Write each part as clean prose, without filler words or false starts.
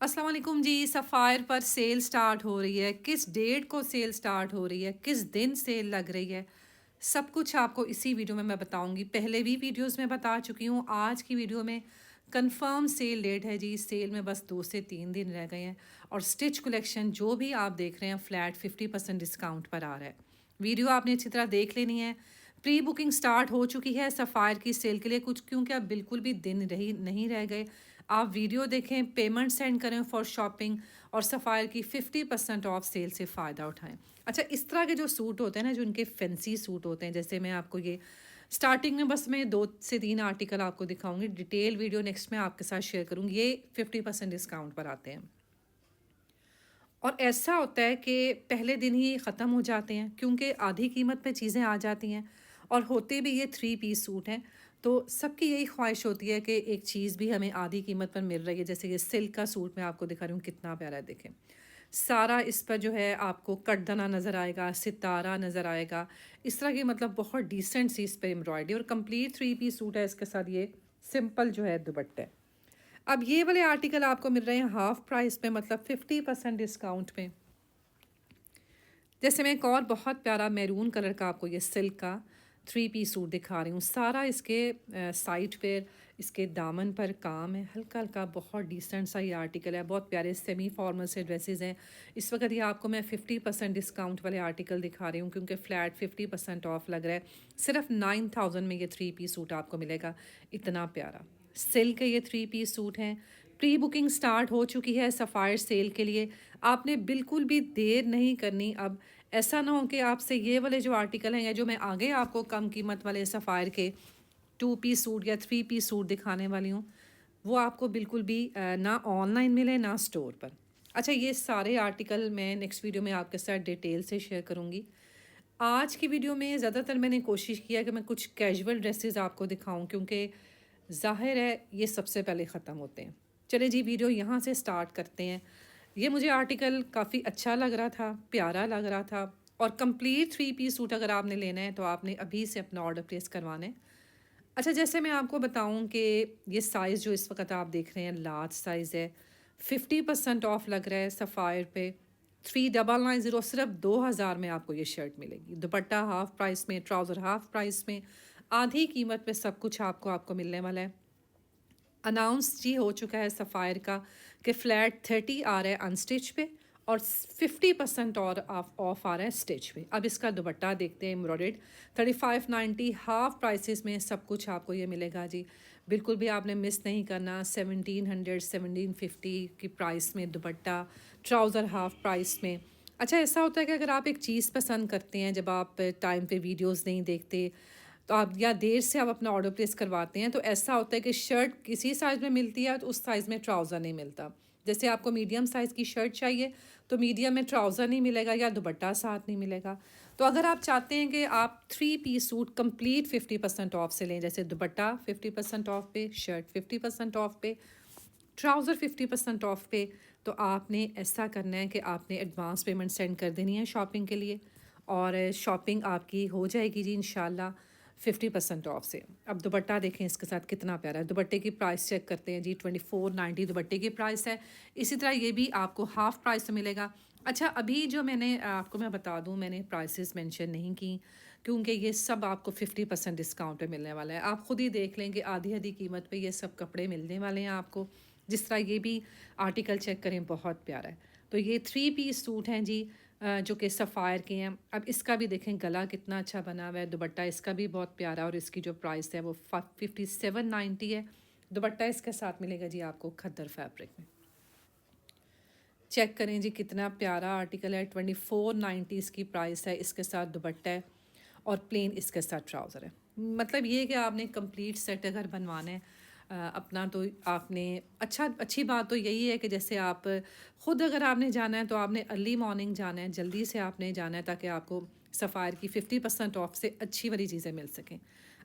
अस्सलाम वालेकुम जी। सफ़ायर पर सेल स्टार्ट हो रही है। किस डेट को सेल स्टार्ट हो रही है, किस दिन सेल लग रही है, सब कुछ आपको इसी वीडियो में मैं बताऊंगी। पहले भी वीडियोस में बता चुकी हूँ। आज की वीडियो में कंफर्म सेल डेट है जी। सेल में बस 2 से 3 दिन रह गए हैं और स्टिच कलेक्शन जो भी आप देख रहे हैं फ्लैट 50% डिस्काउंट पर आ रहा है। वीडियो आपने अच्छी तरह देख लेनी है। प्री बुकिंग स्टार्ट हो चुकी है सफ़ायर की सेल के लिए कुछ, क्योंकि अब बिल्कुल भी दिन रही नहीं रह गए। आप वीडियो देखें, पेमेंट सेंड करें फॉर शॉपिंग और सफ़ायर की 50% ऑफ सेल से फ़ायदा उठाएं। अच्छा, इस तरह के जो सूट होते हैं ना, जो उनके फैंसी सूट होते हैं, जैसे मैं आपको ये स्टार्टिंग में बस मैं 2 से 3 आर्टिकल आपको दिखाऊंगी। डिटेल वीडियो नेक्स्ट में आपके साथ शेयर करूंगी। ये 50% डिस्काउंट पर आते हैं और ऐसा होता है कि पहले दिन ही ख़त्म हो जाते हैं, क्योंकि आधी कीमत पे चीज़ें आ जाती हैं और होते भी ये 3 पीस सूट हैं। तो सबकी यही ख्वाहिश होती है कि एक चीज़ भी हमें आधी कीमत पर मिल रही है। जैसे ये सिल्क का सूट मैं आपको दिखा रही हूँ, कितना प्यारा है, देखें। सारा इस पर जो है आपको कटदना नज़र आएगा, सितारा नज़र आएगा, इस तरह की मतलब बहुत डिसेंट सी इस पर एम्ब्रॉयडरी और कंप्लीट 3 पीस सूट है। इसके साथ ये सिंपल जो है दुपट्टा है। अब ये वाले आर्टिकल आपको मिल रहे हैं हाफ प्राइस पे, मतलब 50% डिस्काउंट पे। जैसे मैं एक और बहुत प्यारा मैरून कलर का आपको ये सिल्क का 3 पीस सूट दिखा रही हूँ। सारा इसके साइड पे इसके दामन पर काम है, हल्का हल्का, बहुत डिसेंट सा ये आर्टिकल है। बहुत प्यारे सेमी फॉर्मल से ड्रेसेस हैं। इस वक्त ये आपको मैं 50% डिस्काउंट वाले आर्टिकल दिखा रही हूँ, क्योंकि फ्लैट 50% ऑफ लग रहा है। सिर्फ 9000 में ये 3 पीस सूट आपको मिलेगा। इतना प्यारा सिल्क के ये 3 पीस सूट हैं। प्री बुकिंग स्टार्ट हो चुकी है सफ़ायर सेल के लिए। आपने बिल्कुल भी देर नहीं करनी। अब ऐसा ना हो कि आपसे ये वाले जो आर्टिकल हैं या जो मैं आगे आपको कम कीमत वाले सफ़ायर के 2 पीस सूट या 3 पीस सूट दिखाने वाली हूँ, वो आपको बिल्कुल भी ना ऑनलाइन मिले ना स्टोर पर। अच्छा, ये सारे आर्टिकल मैं नेक्स्ट वीडियो में आपके साथ डिटेल से शेयर करूँगी। आज की वीडियो में ज़्यादातर मैंने कोशिश किया कि मैं कुछ कैजुअल ड्रेसेस आपको दिखाऊं, क्योंकि ज़ाहिर है ये सबसे पहले ख़त्म होते हैं। चले जी, वीडियो यहाँ से स्टार्ट करते हैं। ये मुझे आर्टिकल काफ़ी अच्छा लग रहा था, प्यारा लग रहा था। और कंप्लीट 3 पीस सूट अगर आपने लेना है तो आपने अभी से अपना ऑर्डर प्लेस करवाना है। अच्छा, जैसे मैं आपको बताऊं कि ये साइज़ जो इस वक्त आप देख रहे हैं लार्ज साइज़ है। 50% ऑफ लग रहा है सफ़ायर पे। 3990, सिर्फ 2000 में आपको ये शर्ट मिलेगी। दुपट्टा हाफ प्राइस में, ट्राउज़र हाफ प्राइस में, आधी कीमत पे सब कुछ आपको आपको मिलने वाला है। अनाउंस जी हो चुका है सफ़ायर का कि फ्लैट 30 आ रहा है अनस्टिच पे और 50% और ऑफ आ रहा है स्टिच पे। अब इसका दुपट्टा देखते हैं, एम्ब्रॉयडर्ड 3590 हाफ प्राइसेस में सब कुछ आपको ये मिलेगा जी। बिल्कुल भी आपने मिस नहीं करना। 1700 1750 की प्राइस में दुपट्टा, ट्राउज़र हाफ प्राइस में। अच्छा, ऐसा होता है कि अगर आप एक चीज़ पसंद करते हैं, जब आप टाइम पे वीडियोस नहीं देखते तो आप या देर से आप अपना ऑर्डर प्लेस करवाते हैं, तो ऐसा होता है कि शर्ट किसी साइज़ में मिलती है तो उस साइज़ में ट्राउज़र नहीं मिलता। जैसे आपको मीडियम साइज़ की शर्ट चाहिए तो मीडियम में ट्राउज़र नहीं मिलेगा या दुपट्टा साथ नहीं मिलेगा। तो अगर आप चाहते हैं कि आप 3 पीस सूट कंप्लीट 50% ऑफ से लें, जैसे दुपट्टा 50% ऑफ पे, शर्ट 50% ऑफ पे, ट्राउज़र 50% ऑफ पे, तो आपने ऐसा करना है कि आपने एडवांस पेमेंट सेंड कर देनी है शॉपिंग के लिए और शॉपिंग आपकी हो जाएगी जी इंशाल्लाह 50% ऑफ से। अब दुपट्टा देखें इसके साथ कितना प्यारा है। दुपट्टे की प्राइस चेक करते हैं जी, 2490 दुपट्टे की प्राइस है। इसी तरह ये भी आपको हाफ प्राइस में मिलेगा। अच्छा, अभी जो मैंने आपको मैं बता दूं, मैंने प्राइसेस मेंशन नहीं की, क्योंकि ये सब आपको 50% डिस्काउंट पे मिलने वाला है। आप खुद ही देख लेंगे, आधी आधी कीमत पे ये सब कपड़े मिलने वाले हैं आपको। जिस तरह ये भी आर्टिकल चेक करें, बहुत प्यारा है। तो ये 3 पीस सूट हैं जी, जो कि सफ़ायर के हैं। अब इसका भी देखें गला कितना अच्छा बना हुआ है, दुपट्टा इसका भी बहुत प्यारा और इसकी जो प्राइस है वो 5790 है। दुपट्टा इसके साथ मिलेगा जी आपको खद्दर फैब्रिक में। चेक करें जी कितना प्यारा आर्टिकल है। 2490 इसकी प्राइस है, इसके साथ दुपट्टा है और प्लेन इसके साथ ट्राउज़र है। मतलब ये कि आपने कंप्लीट सेट अगर बनवाना है अपना, तो आपने अच्छी बात तो यही है कि जैसे आप ख़ुद अगर आपने जाना है तो आपने अर्ली मॉर्निंग जाना है, जल्दी से आपने जाना है, ताकि आपको सफ़ायर की 50% ऑफ से अच्छी वाली चीज़ें मिल सकें।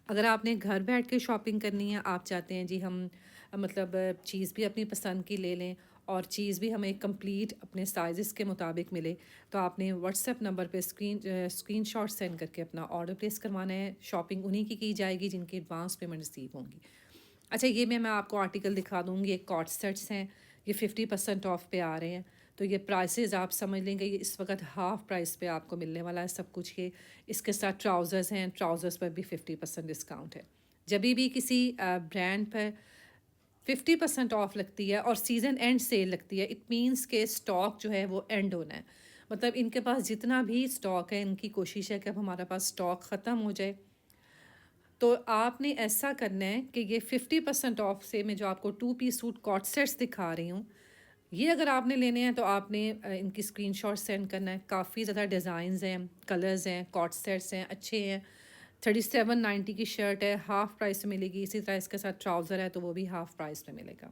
अगर आपने घर बैठ के शॉपिंग करनी है, आप चाहते हैं जी हम मतलब चीज़ भी अपनी पसंद की ले लें और चीज़ भी हमें कंप्लीट अपने साइज़ के मुताबिक मिले, तो आपने व्हाट्सएप नंबर पे स्क्रीनशॉट सेंड करके अपना ऑर्डर प्लेस करवाना है। शॉपिंग उन्हीं की जाएगी जिनकी एडवांस पेमेंट रिसीव होंगी। अच्छा, ये मैं आपको आर्टिकल दिखा दूँगी। एक कॉट सेट्स हैं, ये 50% ऑफ पे आ रहे हैं। तो ये प्राइसेस आप समझ लेंगे, ये इस वक्त हाफ़ प्राइस पे आपको मिलने वाला है सब कुछ। ये इसके साथ ट्राउज़र्स हैं, ट्राउज़र्स पर भी 50% डिस्काउंट है। जब भी किसी ब्रांड पर 50% ऑफ लगती है और सीज़न एंड सेल लगती है, इट मीन्स के स्टॉक जो है वो एंड होना है। मतलब इनके पास जितना भी स्टॉक है, इनकी कोशिश है कि अब हमारा पास स्टॉक ख़त्म हो जाए। तो आपने ऐसा करना है कि ये 50% ऑफ से मैं जो आपको 2 पीस सूट कॉट सेट्स दिखा रही हूँ, ये अगर आपने लेने हैं तो आपने इनकी स्क्रीनशॉट सेंड करना है। काफ़ी ज़्यादा डिज़ाइंस हैं, कलर्स हैं, कॉट सेट्स हैं, अच्छे हैं। 3790 की शर्ट है, हाफ़ प्राइस में मिलेगी। इसी तरह इसके साथ ट्राउज़र है तो वो भी हाफ़ प्राइस में मिलेगा।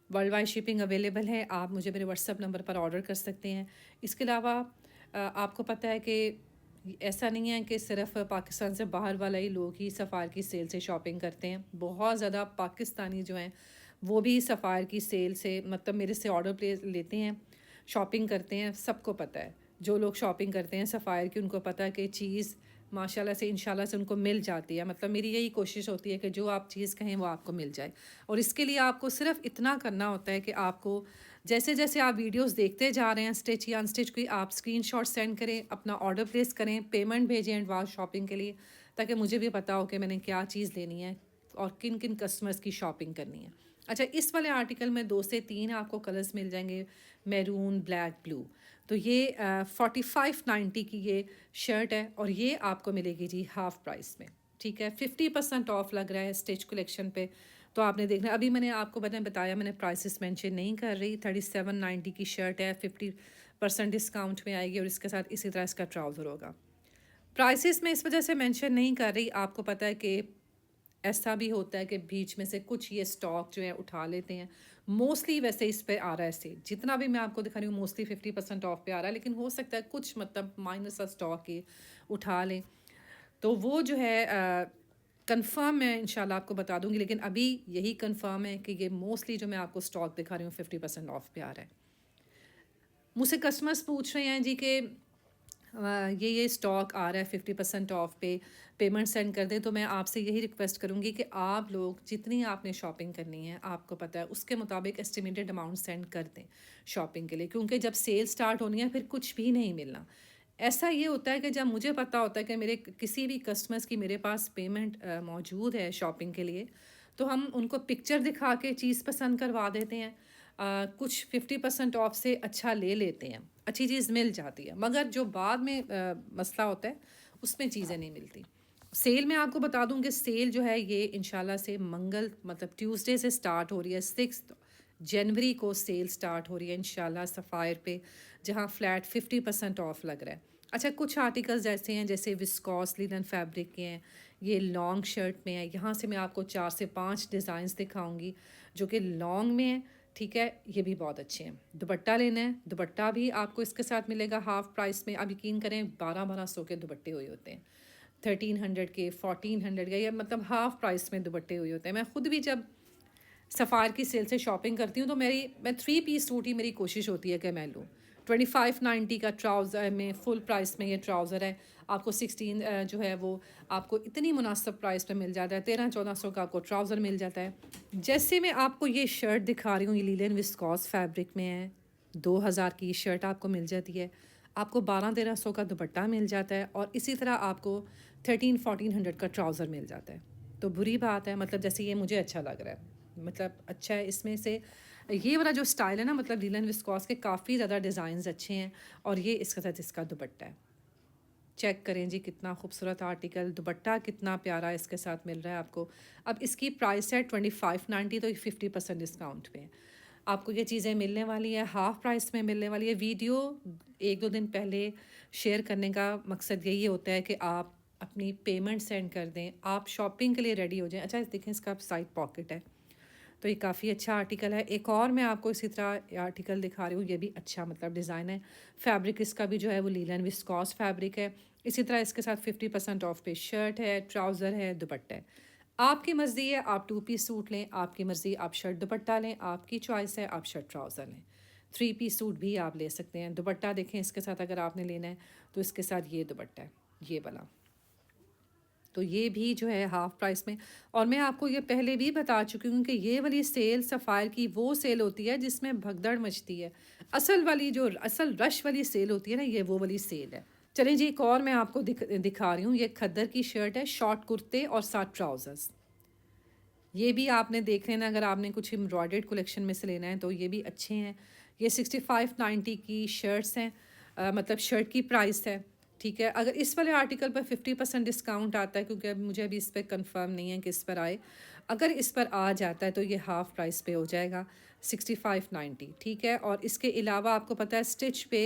वर्ल्ड वाइड शिपिंग अवेलेबल है, आप मुझे मेरे व्हाट्सअप नंबर पर ऑर्डर कर सकते हैं। इसके अलावा आपको पता है कि ऐसा नहीं है कि सिर्फ पाकिस्तान से बाहर वाला ही लोग ही सफ़ार की सेल से शॉपिंग करते हैं। बहुत ज़्यादा पाकिस्तानी जो हैं वो भी सफ़ार की सेल से मतलब मेरे से ऑर्डर प्लेस लेते हैं, शॉपिंग करते हैं। सबको पता है, जो लोग शॉपिंग करते हैं सफ़ायर की, उनको पता है कि चीज़ माशाल्लाह से इंशाल्लाह से उनको मिल जाती है। मतलब मेरी यही कोशिश होती है कि जो आप चीज़ कहें वो आपको मिल जाए। और इसके लिए आपको सिर्फ इतना करना होता है कि आपको जैसे जैसे आप वीडियोस देखते जा रहे हैं स्टिच या अनस्टिच की, आप स्क्रीनशॉट सेंड करें, अपना ऑर्डर प्लेस करें, पेमेंट भेजें एडवांस शॉपिंग के लिए, ताकि मुझे भी पता हो कि मैंने क्या चीज़ लेनी है और किन किन कस्टमर्स की शॉपिंग करनी है। अच्छा, इस वाले आर्टिकल में 2 से 3 आपको कलर्स मिल जाएंगे, मैरून, ब्लैक, ब्लू। तो ये 4590 की ये शर्ट है और ये आपको मिलेगी जी हाफ़ प्राइस में। ठीक है, 50% ऑफ लग रहा है स्टिच कलेक्शन पे। तो आपने देखना, अभी मैंने आपको बताया, मैंने प्राइसेस मेंशन नहीं कर रही। 3790 की शर्ट है, 50% डिस्काउंट में आएगी और इसके साथ इसी तरह इसका ट्राउज़र होगा। प्राइसेस में इस वजह से मेंशन नहीं कर रही, आपको पता है कि ऐसा भी होता है कि बीच में से कुछ ये स्टॉक जो है उठा लेते हैं। मोस्टली वैसे इस पे आ रहा है सेल, जितना भी मैं आपको दिखा रही हूँ मोस्टली 50% ऑफ पे आ रहा है, लेकिन हो सकता है कुछ मतलब माइनर सा स्टॉक ये उठा लें। तो वो जो है कंफर्म मैं इंशाल्लाह आपको बता दूंगी, लेकिन अभी यही कंफर्म है कि ये मोस्टली जो मैं आपको स्टॉक दिखा रही हूँ 50% ऑफ पे आ रहा है। मुझसे कस्टमर्स पूछ रहे हैं जी कि ये स्टॉक आ रहा है 50% ऑफ पे, पेमेंट सेंड कर दें। तो मैं आपसे यही रिक्वेस्ट करूँगी कि आप लोग जितनी आपने शॉपिंग करनी है, आपको पता है उसके मुताबिक एस्टिमेटेड अमाउंट सेंड कर दें शॉपिंग के लिए, क्योंकि जब सेल स्टार्ट होनी है फिर कुछ भी नहीं मिलना। ऐसा ये होता है कि जब मुझे पता होता है कि मेरे किसी भी कस्टमर्स की मेरे पास पेमेंट मौजूद है शॉपिंग के लिए, तो हम उनको पिक्चर दिखा के चीज़ पसंद करवा देते हैं। कुछ 50% ऑफ से अच्छा ले लेते हैं, अच्छी चीज़ मिल जाती है, मगर जो बाद में मसला होता है उसमें चीज़ें नहीं मिलती। सेल में आपको बता दूं कि सेल जो है ये इंशाल्लाह से मंगल मतलब ट्यूसडे से स्टार्ट हो रही है। 6 जनवरी को सेल स्टार्ट हो रही है इंशाल्लाह सफ़ायर पे, जहां फ्लैट 50% ऑफ लग रहा है। अच्छा, कुछ आर्टिकल्स ऐसे हैं जैसे विस्कॉस लिनन फैब्रिक के हैं, ये लॉन्ग शर्ट में है। यहाँ से मैं आपको 4 से 5 डिज़ाइंस दिखाऊंगी जो कि लॉन्ग में है। ठीक है, ये भी बहुत अच्छे हैं। दुपट्टा लेना है, दुपट्टा भी आपको इसके साथ मिलेगा हाफ़ प्राइस में। अब यकीन करें 1200 के दुपट्टे हुए होते हैं, 1300 के, 1400 के, या मतलब हाफ़ प्राइस में दुपट्टे हुए होते हैं। मैं ख़ुद भी जब सफ़ार की सेल से शॉपिंग करती हूँ तो मैं 3 पीस सूट ही मेरी कोशिश होती है कि मैं लूँ। 2590 का ट्राउज़र में फुल प्राइस में ये ट्राउज़र है, आपको 16 जो है वो आपको इतनी मुनासिब प्राइस पे मिल जाता है। 1300-1400 का आपको ट्राउज़र मिल जाता है। जैसे मैं आपको ये शर्ट दिखा रही हूँ, ये लीलन विस्कॉस फैब्रिक में है, 2000 की शर्ट आपको मिल जाती है। आपको 1200-1300 का दुपट्टा मिल जाता है और इसी तरह आपको 1300-1400 का ट्राउज़र मिल जाता है। तो बुरी बात है, मतलब जैसे ये मुझे अच्छा लग रहा है, मतलब अच्छा है इसमें से ये वाला जो स्टाइल है ना, मतलब लीलन विस्कॉस के काफ़ी ज़्यादा डिज़ाइंस अच्छे हैं और ये इसके साथ इसका दुपट्टा है। चेक करें जी, कितना खूबसूरत आर्टिकल, दुपट्टा कितना प्यारा इसके साथ मिल रहा है आपको। अब इसकी प्राइस है 2590, तो ये 50% डिस्काउंट पे है। आपको ये चीज़ें मिलने वाली है, हाफ़ प्राइस में मिलने वाली है। वीडियो 1-2 दिन पहले शेयर करने का मकसद यही होता है कि आप अपनी पेमेंट सेंड कर दें, आप शॉपिंग के लिए रेडी हो जाएँ। अच्छा, देखें इसका साइड पॉकेट है, तो ये काफ़ी अच्छा आर्टिकल है। एक और मैं आपको इसी तरह आर्टिकल दिखा रही हूँ, ये भी अच्छा मतलब डिज़ाइन है। फैब्रिक इसका भी जो है वो लीलन विस्कॉस फैब्रिक है। इसी तरह इसके साथ 50% ऑफ पे शर्ट है, ट्राउज़र है, दुपट्टा है। आपकी मर्ज़ी है, आप 2 पीस सूट लें, आपकी मर्ज़ी आप शर्ट दुपट्टा लें, आपकी चॉइस है, आप शर्ट ट्राउज़र लें। 3 पीस सूट भी आप ले सकते हैं। दुपट्टा देखें इसके साथ, अगर आपने लेना है तो इसके साथ ये दुपट्टा है, ये वाला। तो ये भी जो है हाफ़ प्राइस में। और मैं आपको ये पहले भी बता चुकी हूँ कि ये वाली सेल सफ़ायर की वो सेल होती है जिसमें भगदड़ मचती है। असल वाली जो असल रश वाली सेल होती है ना, ये वो वाली सेल है। चलें जी, एक और मैं आपको दिखा रही हूँ। ये खद्दर की शर्ट है, शॉर्ट कुर्ते और साथ ट्राउज़र्स। ये भी आपने देख लेना, अगर आपने कुछ एम्ब्रॉयडर्ड कलेक्शन में से लेना है तो ये भी अच्छे हैं। ये 65-90 की शर्ट्स हैं, मतलब शर्ट की प्राइस है, ठीक है। अगर इस वाले आर्टिकल पर 50% डिस्काउंट आता है, क्योंकि अब मुझे अभी इस पर कंफर्म नहीं है कि इस पर आए, अगर इस पर आ जाता है तो ये हाफ़ प्राइस पे हो जाएगा 65-90, ठीक है। और इसके अलावा आपको पता है स्टिच पे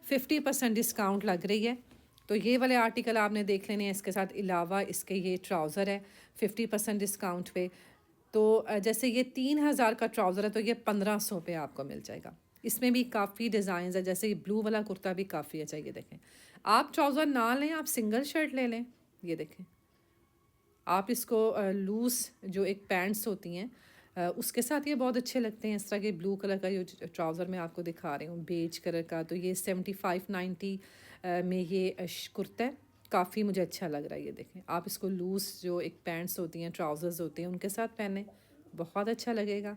50% डिस्काउंट लग रही है, तो ये वाले आर्टिकल आपने देख लेने हैं। इसके साथ अलावा इसके ये ट्राउज़र है 50% डिस्काउंट पे। तो जैसे ये 3000 का ट्राउज़र है तो ये 1500 पे आपको मिल जाएगा। इसमें भी काफ़ी डिज़ाइंस है, जैसे ये ब्लू वाला कुर्ता भी काफ़ी अच्छा है, ये देखें। आप ट्राउज़र ना लें, आप सिंगल शर्ट ले लें, ये देखें। आप इसको लूज़ जो एक पैंट्स होती हैं उसके साथ ये बहुत अच्छे लगते हैं। इस तरह के ब्लू कलर का जो ट्राउज़र मैं आपको दिखा रही हूँ बेज कलर का, तो ये 75-90 में ये कुर्ता है, काफ़ी मुझे अच्छा लग रहा है। ये देखें, आप इसको लूज़ जो एक पैंट्स होती हैं, ट्राउज़र्स होते हैं, उनके साथ पहने बहुत अच्छा लगेगा।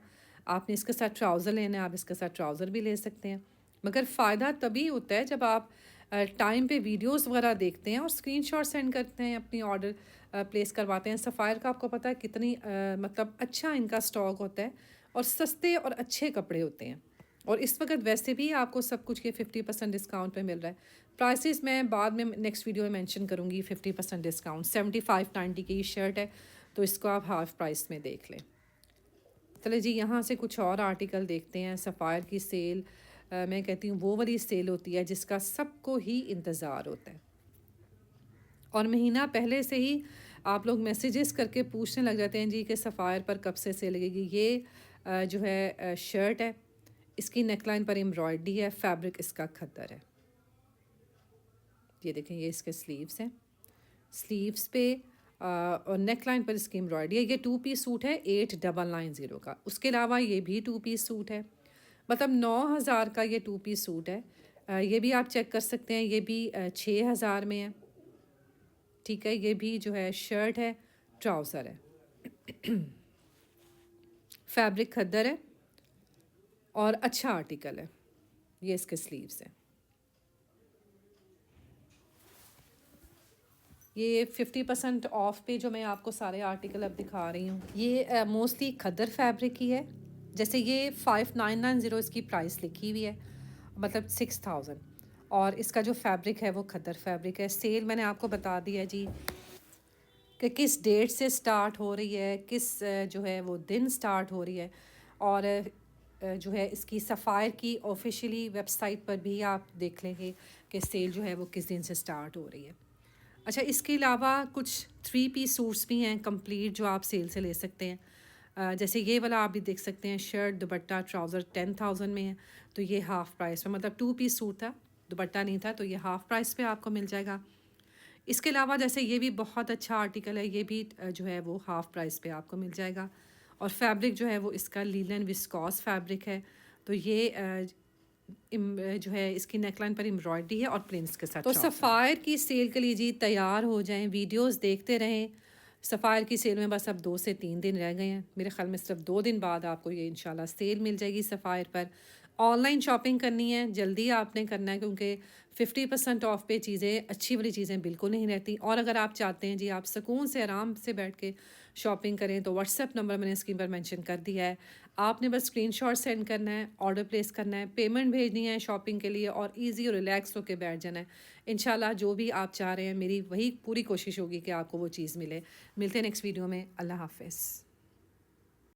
आपने इसके साथ ट्राउज़र लेना है, आप इसके साथ ट्राउज़र भी ले सकते हैं। मगर फ़ायदा तभी होता है जब आप टाइम पे वीडियोस वगैरह देखते हैं और स्क्रीनशॉट सेंड करते हैं, अपनी ऑर्डर प्लेस करवाते हैं। सफ़ायर का आपको पता है कितनी मतलब अच्छा इनका स्टॉक होता है और सस्ते और अच्छे कपड़े होते हैं। और इस वक्त वैसे भी आपको सब कुछ के 50% डिस्काउंट पे मिल रहा है। प्राइसेस मैं बाद में नेक्स्ट वीडियो में मेंशन करूँगी। 50% डिस्काउंट 75-90 की शर्ट है, तो इसको आप हाफ़ प्राइस में देख लें। चले जी, यहाँ से कुछ और आर्टिकल देखते हैं। सफ़ायर की सेल मैं कहती हूँ वो वाली सेल होती है जिसका सबको ही इंतज़ार होता है, और महीना पहले से ही आप लोग मैसेजेस करके पूछने लग जाते हैं जी कि सफ़ायर पर कब से सेल लगेगी। ये जो है शर्ट है, इसकी नेकलाइन पर एम्ब्रॉयडरी है, फैब्रिक इसका खद्दर है। ये देखें, ये इसके स्लीव्स हैं, स्लीव्स पे और नेक लाइन पर इसकी एम्ब्रॉयडरी है। ये 2 पीस सूट है 8990 का। उसके अलावा ये भी 2 पीस सूट है, मतलब 9000 का ये 2 पीस सूट है। ये भी आप चेक कर सकते हैं, ये भी 6000 में है, ठीक है। ये भी जो है शर्ट है, ट्राउज़र है, फैब्रिक खद्दर है और अच्छा आर्टिकल है। ये इसके स्लीव्स हैं। ये 50% ऑफ पे जो मैं आपको सारे आर्टिकल अब दिखा रही हूँ, ये मोस्टली खद्दर फैब्रिक की है। जैसे ये 5990 इसकी प्राइस लिखी हुई है, मतलब 6000। और इसका जो फैब्रिक है वो खद्दर फैब्रिक है। सेल मैंने आपको बता दिया जी कि किस डेट से स्टार्ट हो रही है, किस जो है वो दिन स्टार्ट हो रही है। और जो है इसकी सफ़ायर की ऑफिशियली वेबसाइट पर भी आप देख लेंगे कि सेल जो है वो किस दिन से स्टार्ट हो रही है। अच्छा, इसके अलावा कुछ 3 पीस सूट्स भी हैं कंप्लीट जो आप सेल से ले सकते हैं। जैसे ये वाला आप भी देख सकते हैं, शर्ट दुपट्टा ट्राउज़र 10,000 में है, तो ये हाफ़ प्राइस में, मतलब 2 पीस सूट था, दुपट्टा नहीं था, तो ये हाफ़ प्राइस पे आपको मिल जाएगा। इसके अलावा जैसे ये भी बहुत अच्छा आर्टिकल है, ये भी जो है वो हाफ़ प्राइस पे आपको मिल जाएगा। और फैब्रिक जो है वो इसका लीलन विस्कॉस फैब्रिक है, तो ये जो है इसकी नेकलाइन पर एम्ब्रॉयडरी है और प्रिंट्स के साथ। तो सफ़ायर की सेल के लिए जी तैयार हो जाएं, वीडियोस देखते रहें। सफ़ायर की सेल में बस अब 2 से 3 दिन रह गए हैं, मेरे ख्याल में सिर्फ 2 दिन बाद आपको ये इंशाल्लाह सेल मिल जाएगी सफ़ायर पर। ऑनलाइन शॉपिंग करनी है जल्दी आपने करना है, क्योंकि 50% ऑफ पे चीज़ें, अच्छी वाली चीज़ें बिल्कुल नहीं रहती। और अगर आप चाहते हैं जी आप सुकून से आराम से बैठ के शॉपिंग करें, तो व्हाट्सएप नंबर मैंने स्क्रीन पर मेंशन कर दिया है। आपने बस स्क्रीनशॉट सेंड करना है, ऑर्डर प्लेस करना है, पेमेंट भेजनी है शॉपिंग के लिए, और ईजी और रिलैक्स होकर बैठ जाना है। इंशाल्लाह जो भी आप चाह रहे हैं, मेरी वही पूरी कोशिश होगी कि आपको वो चीज़ मिले। मिलते हैं नेक्स्ट वीडियो में। अल्लाह हाफ़िज़।